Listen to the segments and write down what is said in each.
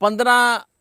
15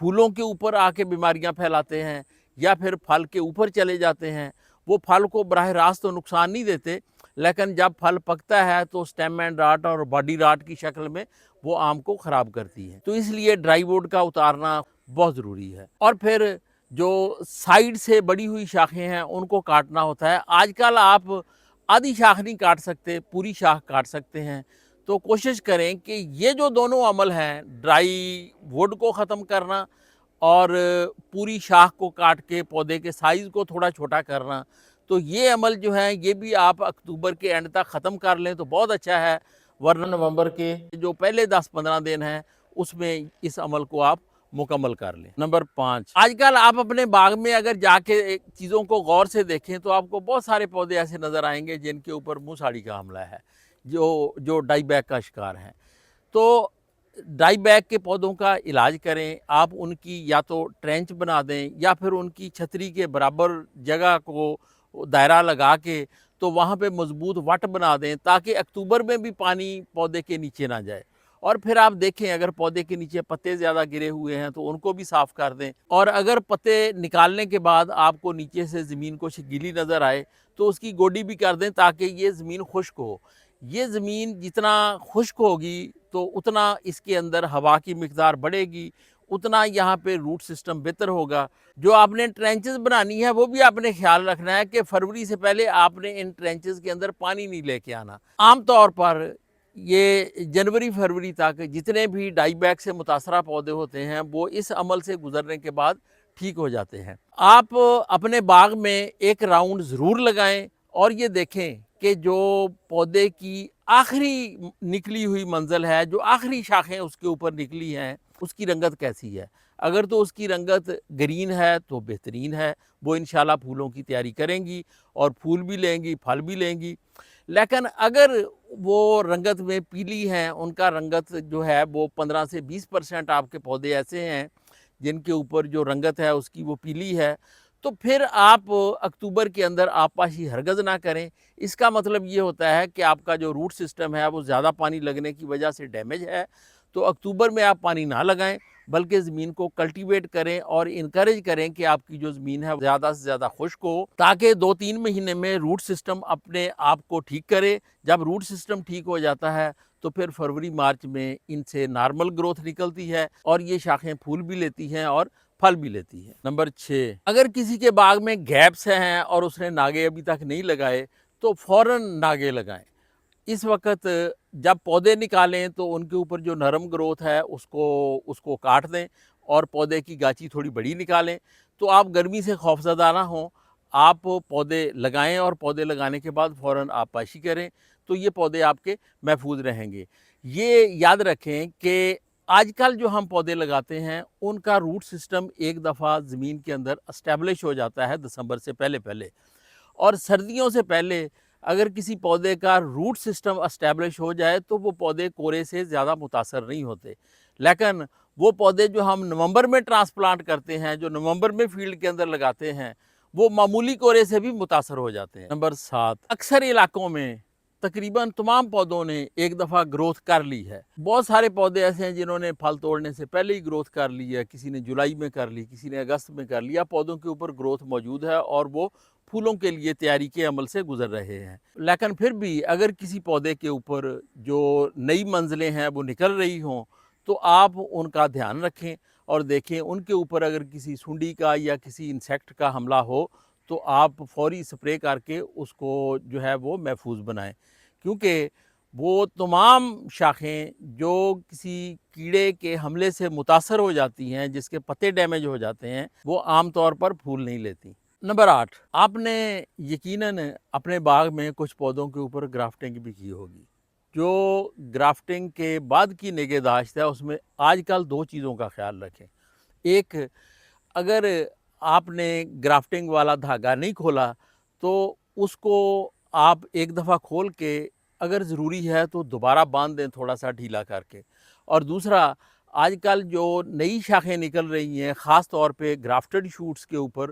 پھولوں کے اوپر آ کے بیماریاں پھیلاتے ہیں یا پھر پھل کے اوپر چلے جاتے ہیں۔ وہ پھل کو براہ راست تو نقصان نہیں دیتے، لیکن جب پھل پکتا ہے تو اسٹیم اینڈ راٹ اور باڈی راٹ کی شکل میں وہ آم کو خراب کرتی ہے۔ تو اس لیے ڈرائی ووڈ کا اتارنا بہت ضروری ہے۔ اور پھر جو سائیڈ سے بڑی ہوئی شاخیں ہیں ان کو کاٹنا ہوتا ہے۔ آج کل آپ آدھی شاخ نہیں کاٹ سکتے، پوری شاخ کاٹ سکتے ہیں۔ تو کوشش کریں کہ یہ جو دونوں عمل ہیں، ڈرائی ووڈ کو ختم کرنا اور پوری شاخ کو کاٹ کے پودے کے سائز کو تھوڑا چھوٹا کرنا، تو یہ عمل جو ہے یہ بھی آپ اکتوبر کے اینڈ تک ختم کر لیں تو بہت اچھا ہے، ورنہ نومبر کے جو پہلے 10-15 دن ہیں اس میں اس عمل کو آپ مکمل کر لیں۔ نمبر 5، آج کل آپ اپنے باغ میں اگر جا کے چیزوں کو غور سے دیکھیں تو آپ کو بہت سارے پودے ایسے نظر آئیں گے جن کے اوپر مساڑی کا حملہ ہے، جو ڈائی بیک کا شکار ہیں۔ تو ڈائی بیک کے پودوں کا علاج کریں، آپ ان کی یا تو ٹرینچ بنا دیں یا پھر ان کی چھتری کے برابر جگہ کو دائرہ لگا کے تو وہاں پہ مضبوط وٹ بنا دیں تاکہ اکتوبر میں بھی پانی پودے کے نیچے نہ جائے۔ اور پھر آپ دیکھیں اگر پودے کے نیچے پتے زیادہ گرے ہوئے ہیں تو ان کو بھی صاف کر دیں، اور اگر پتے نکالنے کے بعد آپ کو نیچے سے زمین کچھ گیلی نظر آئے تو اس کی گوڈی بھی کر دیں تاکہ یہ زمین خشک ہو۔ یہ زمین جتنا خشک ہوگی تو اتنا اس کے اندر ہوا کی مقدار بڑھے گی، اتنا یہاں پہ روٹ سسٹم بہتر ہوگا۔ جو آپ نے ٹرینچز بنانی ہے وہ بھی آپ نے خیال رکھنا ہے کہ فروری سے پہلے آپ نے ان ٹرینچز کے اندر پانی نہیں لے کے آنا۔ عام طور پر یہ جنوری فروری تک جتنے بھی ڈائی بیک سے متاثرہ پودے ہوتے ہیں وہ اس عمل سے گزرنے کے بعد ٹھیک ہو جاتے ہیں۔ آپ اپنے باغ میں ایک راؤنڈ ضرور لگائیں اور یہ دیکھیں کہ جو پودے کی آخری نکلی ہوئی منزل ہے، جو آخری شاخیں اس کے اوپر نکلی ہیں، اس کی رنگت کیسی ہے۔ اگر تو اس کی رنگت گرین ہے تو بہترین ہے، وہ انشاءاللہ پھولوں کی تیاری کریں گی اور پھول بھی لیں گی، پھل بھی لیں گی۔ لیکن اگر وہ رنگت میں پیلی ہیں، ان کا رنگت جو ہے وہ 15 سے 20% آپ کے پودے ایسے ہیں جن کے اوپر جو رنگت ہے اس کی وہ پیلی ہے، تو پھر آپ اکتوبر کے اندر آبپاشی ہرگز نہ کریں۔ اس کا مطلب یہ ہوتا ہے کہ آپ کا جو روٹ سسٹم ہے وہ زیادہ پانی لگنے کی وجہ سے ڈیمیج ہے، تو اکتوبر میں آپ پانی نہ لگائیں بلکہ زمین کو کلٹیویٹ کریں اور انکریج کریں کہ آپ کی جو زمین ہے زیادہ سے زیادہ خشک ہو تاکہ 2-3 مہینے میں روٹ سسٹم اپنے آپ کو ٹھیک کرے۔ جب روٹ سسٹم ٹھیک ہو جاتا ہے تو پھر فروری مارچ میں ان سے نارمل گروتھ نکلتی ہے اور یہ شاخیں پھول بھی لیتی ہیں اور پھل بھی لیتی ہے۔ نمبر 6، اگر کسی کے باغ میں گیپس ہیں اور اس نے ناگے ابھی تک نہیں لگائے تو فوراً ناگے لگائیں۔ اس وقت جب پودے نکالیں تو ان کے اوپر جو نرم گروتھ ہے اس کو کاٹ دیں اور پودے کی گاچی تھوڑی بڑی نکالیں، تو آپ گرمی سے خوفزدہ نہ ہوں، آپ پودے لگائیں اور پودے لگانے کے بعد فوراً آبپاشی کریں تو یہ پودے آپ کے محفوظ رہیں گے۔ یہ یاد رکھیں کہ آج کل جو ہم پودے لگاتے ہیں ان کا روٹ سسٹم ایک دفعہ زمین کے اندر اسٹیبلش ہو جاتا ہے دسمبر سے پہلے، اور سردیوں سے پہلے اگر کسی پودے کا روٹ سسٹم اسٹیبلش ہو جائے تو وہ پودے کورے سے زیادہ متاثر نہیں ہوتے، لیکن وہ پودے جو ہم نومبر میں ٹرانسپلانٹ کرتے ہیں، جو نومبر میں فیلڈ کے اندر لگاتے ہیں، وہ معمولی کورے سے بھی متاثر ہو جاتے ہیں۔ نمبر 7، اکثر علاقوں میں تقریباً تمام پودوں نے ایک دفعہ گروتھ کر لی ہے۔ بہت سارے پودے ایسے ہیں جنہوں نے پھل توڑنے سے پہلے ہی گروتھ کر لی ہے، کسی نے جولائی میں کر لی، کسی نے اگست میں کر لیا۔ پودوں کے اوپر گروتھ موجود ہے اور وہ پھولوں کے لیے تیاری کے عمل سے گزر رہے ہیں، لیکن پھر بھی اگر کسی پودے کے اوپر جو نئی منزلیں ہیں وہ نکل رہی ہوں تو آپ ان کا دھیان رکھیں اور دیکھیں ان کے اوپر اگر کسی سنڈی کا یا کسی انسیکٹ کا حملہ ہو تو آپ فوری سپرے کر کے اس کو جو ہے وہ محفوظ بنائیں، کیونکہ وہ تمام شاخیں جو کسی کیڑے کے حملے سے متاثر ہو جاتی ہیں، جس کے پتے ڈیمیج ہو جاتے ہیں، وہ عام طور پر پھول نہیں لیتی۔ نمبر 8، آپ نے یقیناً اپنے باغ میں کچھ پودوں کے اوپر گرافٹنگ بھی کی ہوگی۔ جو گرافٹنگ کے بعد کی نگہداشت ہے اس میں آج کل 2 چیزوں کا خیال رکھیں۔ ایک، اگر آپ نے گرافٹنگ والا دھاگا نہیں کھولا تو اس کو آپ ایک دفعہ کھول کے اگر ضروری ہے تو دوبارہ باندھ دیں تھوڑا سا ڈھیلا کر کے۔ اور دوسرا، آج کل جو نئی شاخیں نکل رہی ہیں خاص طور پہ گرافٹڈ شوٹس کے اوپر،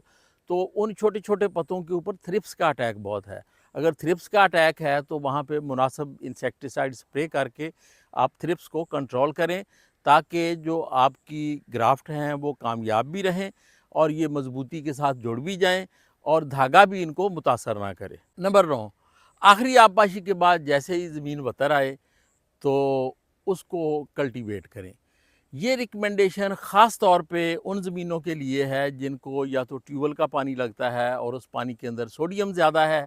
تو ان چھوٹے چھوٹے پتوں کے اوپر تھرپس کا اٹیک بہت ہے۔ اگر تھرپس کا اٹیک ہے تو وہاں پہ مناسب انسیکٹیسائڈ سپرے کر کے آپ تھرپس کو کنٹرول کریں تاکہ جو آپ کی گرافٹ ہیں وہ کامیاب بھی رہیں اور یہ مضبوطی کے ساتھ جڑ بھی جائیں اور دھاگا بھی ان کو متاثر نہ کرے۔ نمبر 9، آخری آبپاشی کے بعد جیسے ہی زمین وتر آئے تو اس کو کلٹیویٹ کریں۔ یہ ریکمنڈیشن خاص طور پہ ان زمینوں کے لیے ہے جن کو یا تو ٹیوب ویل کا پانی لگتا ہے اور اس پانی کے اندر سوڈیم زیادہ ہے،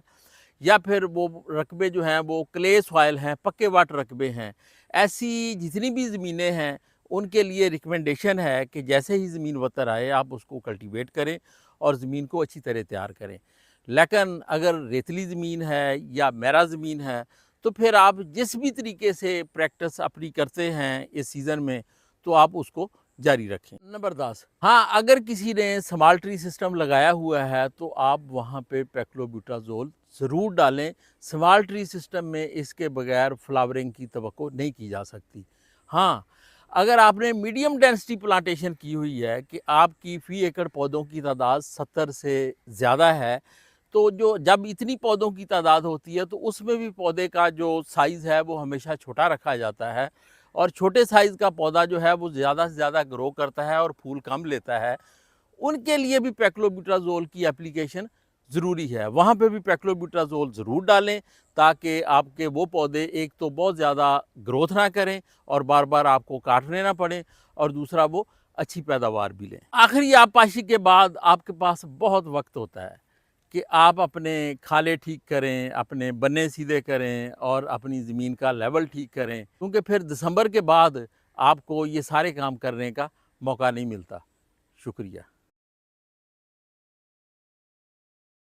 یا پھر وہ رقبے جو ہیں وہ کلے سوائل ہیں، پکے واٹ رقبے ہیں۔ ایسی جتنی بھی زمینیں ہیں ان کے لیے ریکمنڈیشن ہے کہ جیسے ہی زمین وتر آئے آپ اس کو کلٹیویٹ کریں اور زمین کو اچھی طرح تیار کریں۔ لیکن اگر ریتلی زمین ہے یا میرا زمین ہے تو پھر آپ جس بھی طریقے سے پریکٹس اپنی کرتے ہیں اس سیزن میں تو آپ اس کو جاری رکھیں۔ نمبر 10، ہاں اگر کسی نے سمال ٹری سسٹم لگایا ہوا ہے تو آپ وہاں پہ پیکلوبیوٹازول ضرور ڈالیں۔ سمال ٹری سسٹم میں اس کے بغیر فلاورنگ کی توقع نہیں کی جا سکتی۔ ہاں اگر آپ نے میڈیم ڈینسٹی پلانٹیشن کی ہوئی ہے کہ آپ کی فی ایکڑ پودوں کی تعداد 70 سے زیادہ ہے، تو جب اتنی پودوں کی تعداد ہوتی ہے تو اس میں بھی پودے کا جو سائز ہے وہ ہمیشہ چھوٹا رکھا جاتا ہے، اور چھوٹے سائز کا پودا جو ہے وہ زیادہ سے زیادہ گرو کرتا ہے اور پھول کم لیتا ہے۔ ان کے لیے بھی پیکلوبیوٹازول کی اپلیکیشن ضروری ہے، وہاں پہ بھی پیکلوبیوٹازول ضرور ڈالیں تاکہ آپ کے وہ پودے ایک تو بہت زیادہ گروتھ نہ کریں اور بار بار آپ کو کاٹنے نہ پڑیں، اور دوسرا وہ اچھی پیداوار بھی لیں۔ آخری آبپاشی کے بعد آپ کے پاس بہت وقت ہوتا ہے کہ آپ اپنے کھالے ٹھیک کریں، اپنے بنے سیدھے کریں اور اپنی زمین کا لیول ٹھیک کریں، کیونکہ پھر دسمبر کے بعد آپ کو یہ سارے کام کرنے کا موقع نہیں ملتا۔ شکریہ۔